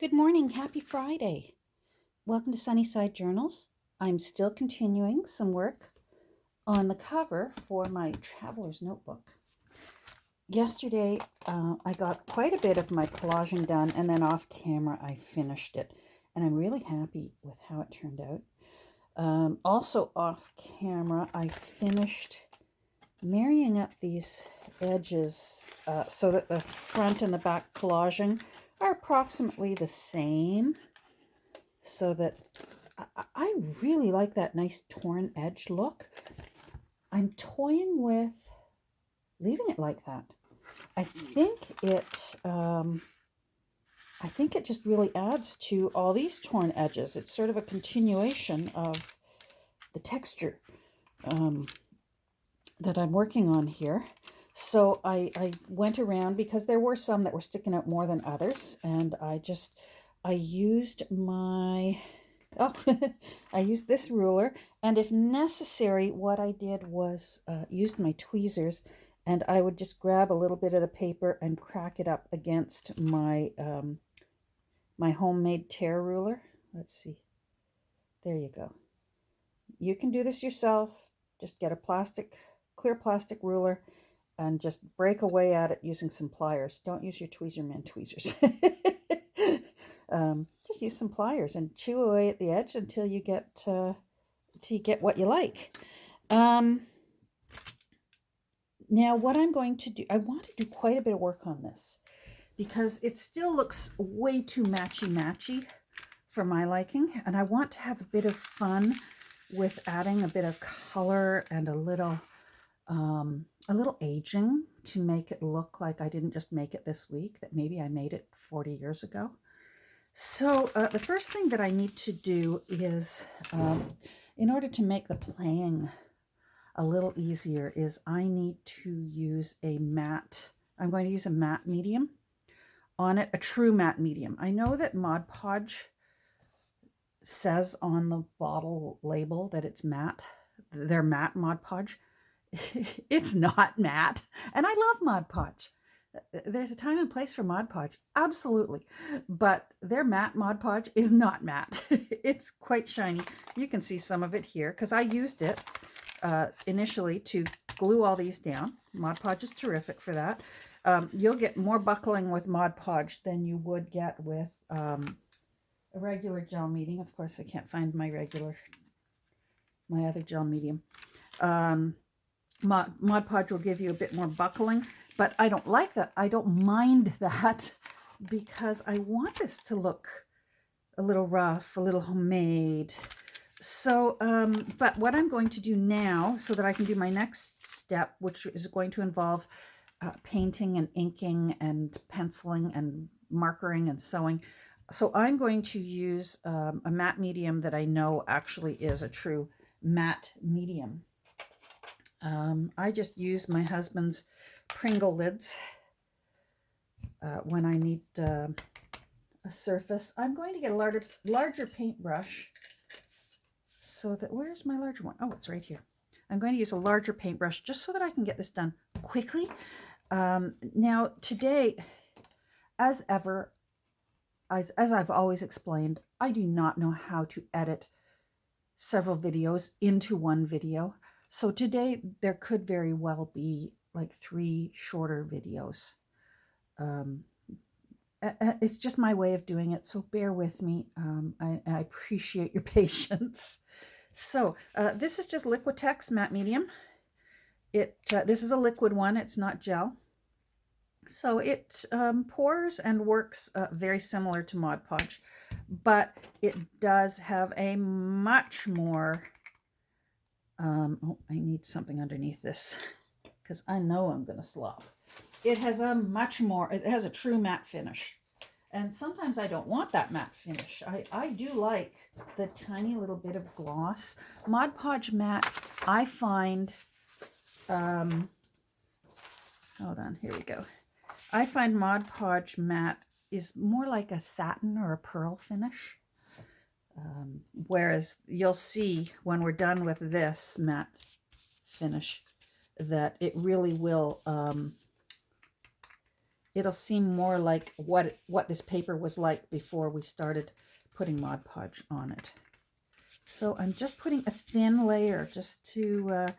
Good morning. Happy Friday. Welcome to Sunnyside Journals. I'm still continuing some work on the cover for my traveler's notebook. Yesterday, I got quite a bit of my collaging done, and then off camera, I finished it. And I'm really happy with how it turned out. Also off camera, I finished marrying up these edges so that the front and the back collaging are approximately the same, so that I really like that nice torn edge look. I'm toying with leaving it like that. I think it just really adds to all these torn edges. It's sort of a continuation of the texture that I'm working on here. So I went around because there were some that were sticking out more than others, and I used my I used this ruler, and if necessary, what I did was used my tweezers, and I would just grab a little bit of the paper and crack it up against my my homemade tear ruler. Let's see. There you go. You can do this yourself. Just get a clear plastic ruler and just break away at it using some pliers. Don't use your Tweezerman tweezers. Just use some pliers and chew away at the edge until you get what you like. Now what I'm going to do, I want to do quite a bit of work on this because it still looks way too matchy for my liking, and I want to have a bit of fun with adding a bit of color and a little aging to make it look like I didn't just make it this week, that maybe I made it 40 years ago. So the first thing that I need to do is, in order to make the playing a little easier, is I need to use a matte. I'm going to use a matte medium on it, a true matte medium. I know that Mod Podge says on the bottle label that it's matte. They're matte Mod Podge. It's not matte, and I love Mod Podge. There's a time and place for Mod Podge, absolutely, but their matte Mod Podge is not matte. It's quite shiny. You can see some of it here because I used it initially to glue all these down. Mod Podge is terrific for that. You'll get more buckling with Mod Podge than you would get with a regular gel medium. Of course, I can't find my other gel medium. Mod Podge will give you a bit more buckling, but I don't like that. I don't mind that because I want this to look a little rough, a little homemade. So, but what I'm going to do now, so that I can do my next step, which is going to involve painting and inking and penciling and markering and sewing. So I'm going to use a matte medium that I know actually is a true matte medium. I just use my husband's Pringle lids when I need a surface. I'm going to get a larger paintbrush so that, where's my larger one? Oh, it's right here. I'm going to use a larger paintbrush just so that I can get this done quickly. Now today, as ever, as I've always explained, I do not know how to edit several videos into one video. So today there could very well be like 3 shorter videos. It's just my way of doing it, so bear with me. I appreciate your patience. So this is just Liquitex matte medium. This is a liquid one, it's not gel. So it pours and works very similar to Mod Podge, but it does have a much more oh, I need something underneath this because I know I'm going to slop. It has it has a true matte finish. And sometimes I don't want that matte finish. I do like the tiny little bit of gloss. Mod Podge matte, I find, hold on, here we go. I find Mod Podge matte is more like a satin or a pearl finish. Whereas you'll see when we're done with this matte finish that it really will it'll seem more like what this paper was like before we started putting Mod Podge on it. So I'm just putting a thin layer just to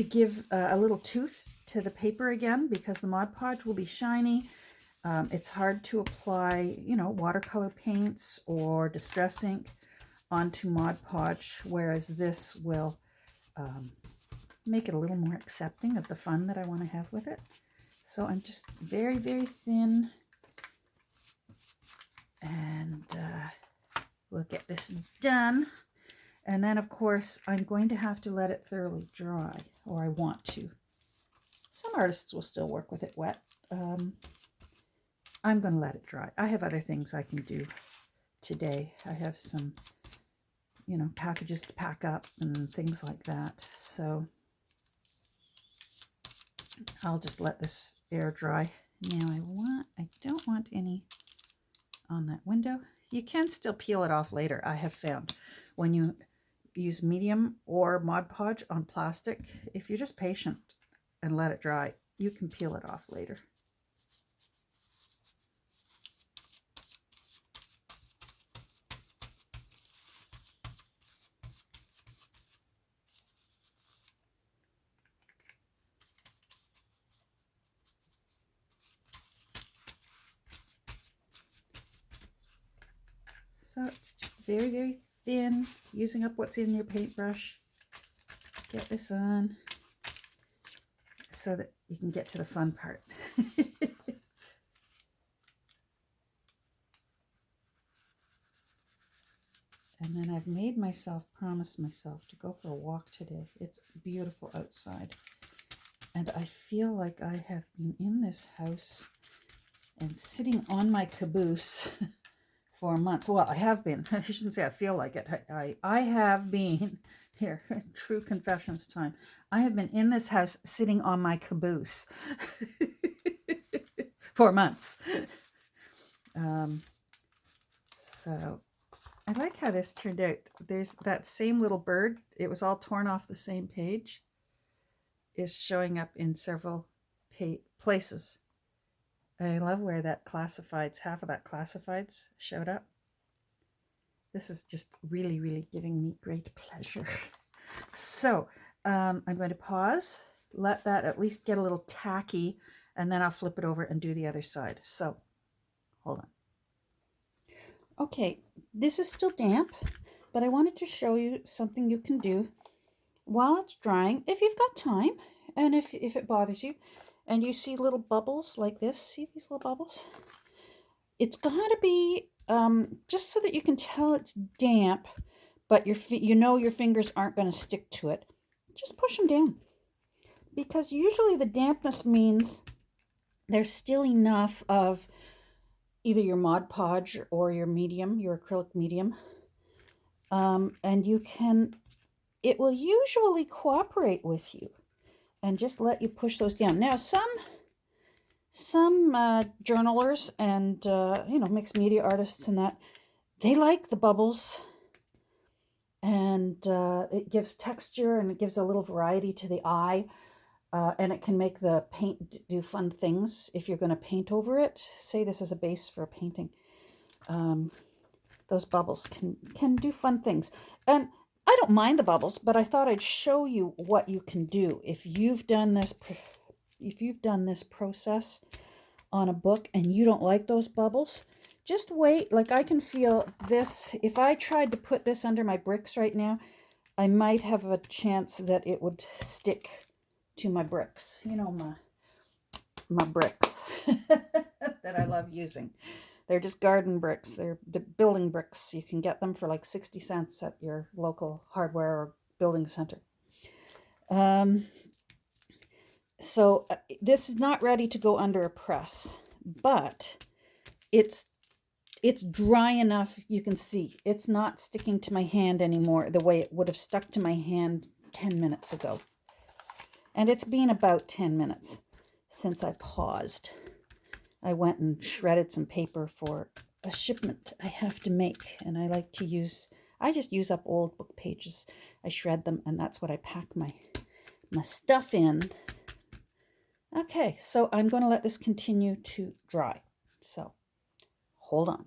give a little tooth to the paper again, because the Mod Podge will be shiny. It's hard to apply, watercolor paints or distress ink onto Mod Podge, whereas this will make it a little more accepting of the fun that I want to have with it. So I'm just very, very thin, and we'll get this done. And then, of course, I'm going to have to let it thoroughly dry, or I want to. Some artists will still work with it wet. I'm going to let it dry. I have other things I can do today. I have some, packages to pack up and things like that. So I'll just let this air dry. Now I don't want any on that window. You can still peel it off later, I have found. When you use medium or Mod Podge on plastic, if you're just patient and let it dry, you can peel it off later. So it's just very, very thin, using up what's in your paintbrush. Get this on so that you can get to the fun part. And then I've promised myself to go for a walk today. It's beautiful outside. And I feel like I have been in this house and sitting on my caboose for months. Well, I have been. I shouldn't say I feel like it. I have been, here, true confessions time. I have been in this house sitting on my caboose for months. So I like how this turned out. There's that same little bird. It was all torn off the same page. Is showing up in several places. And I love where that classifieds, half of that classifieds showed up. This is just really, really giving me great pleasure. So I'm going to pause, let that at least get a little tacky, and then I'll flip it over and do the other side. So hold on. Okay, this is still damp, but I wanted to show you something you can do while it's drying, if you've got time, and if it bothers you, and you see little bubbles like this, see these little bubbles? It's got to be just so that you can tell it's damp, but your fingers aren't going to stick to it. Just push them down, because usually the dampness means there's still enough of either your Mod Podge or your medium, your acrylic medium, and it will usually cooperate with you and just let you push those down. Now, some journalers and mixed media artists and that, they like the bubbles, and it gives texture and it gives a little variety to the eye, and it can make the paint do fun things if you're going to paint over it. Say this is a base for a painting. Those bubbles can do fun things, and I don't mind the bubbles, but I thought I'd show you what you can do if you've done this process on a book and you don't like those bubbles. Just wait. Like, I can feel this. If I tried to put this under my bricks right now, I might have a chance that it would stick to my bricks. My bricks that I love using. They're just garden bricks. They're the building bricks. You can get them for like 60 cents at your local hardware or building center. So this is not ready to go under a press, but it's dry enough. You can see it's not sticking to my hand anymore the way it would have stuck to my hand 10 minutes ago. And it's been about 10 minutes since I paused. I went and shredded some paper for a shipment I have to make, and I just use up old book pages. I shred them, and that's what I pack my stuff in. Okay, so I'm going to let this continue to dry. So hold on.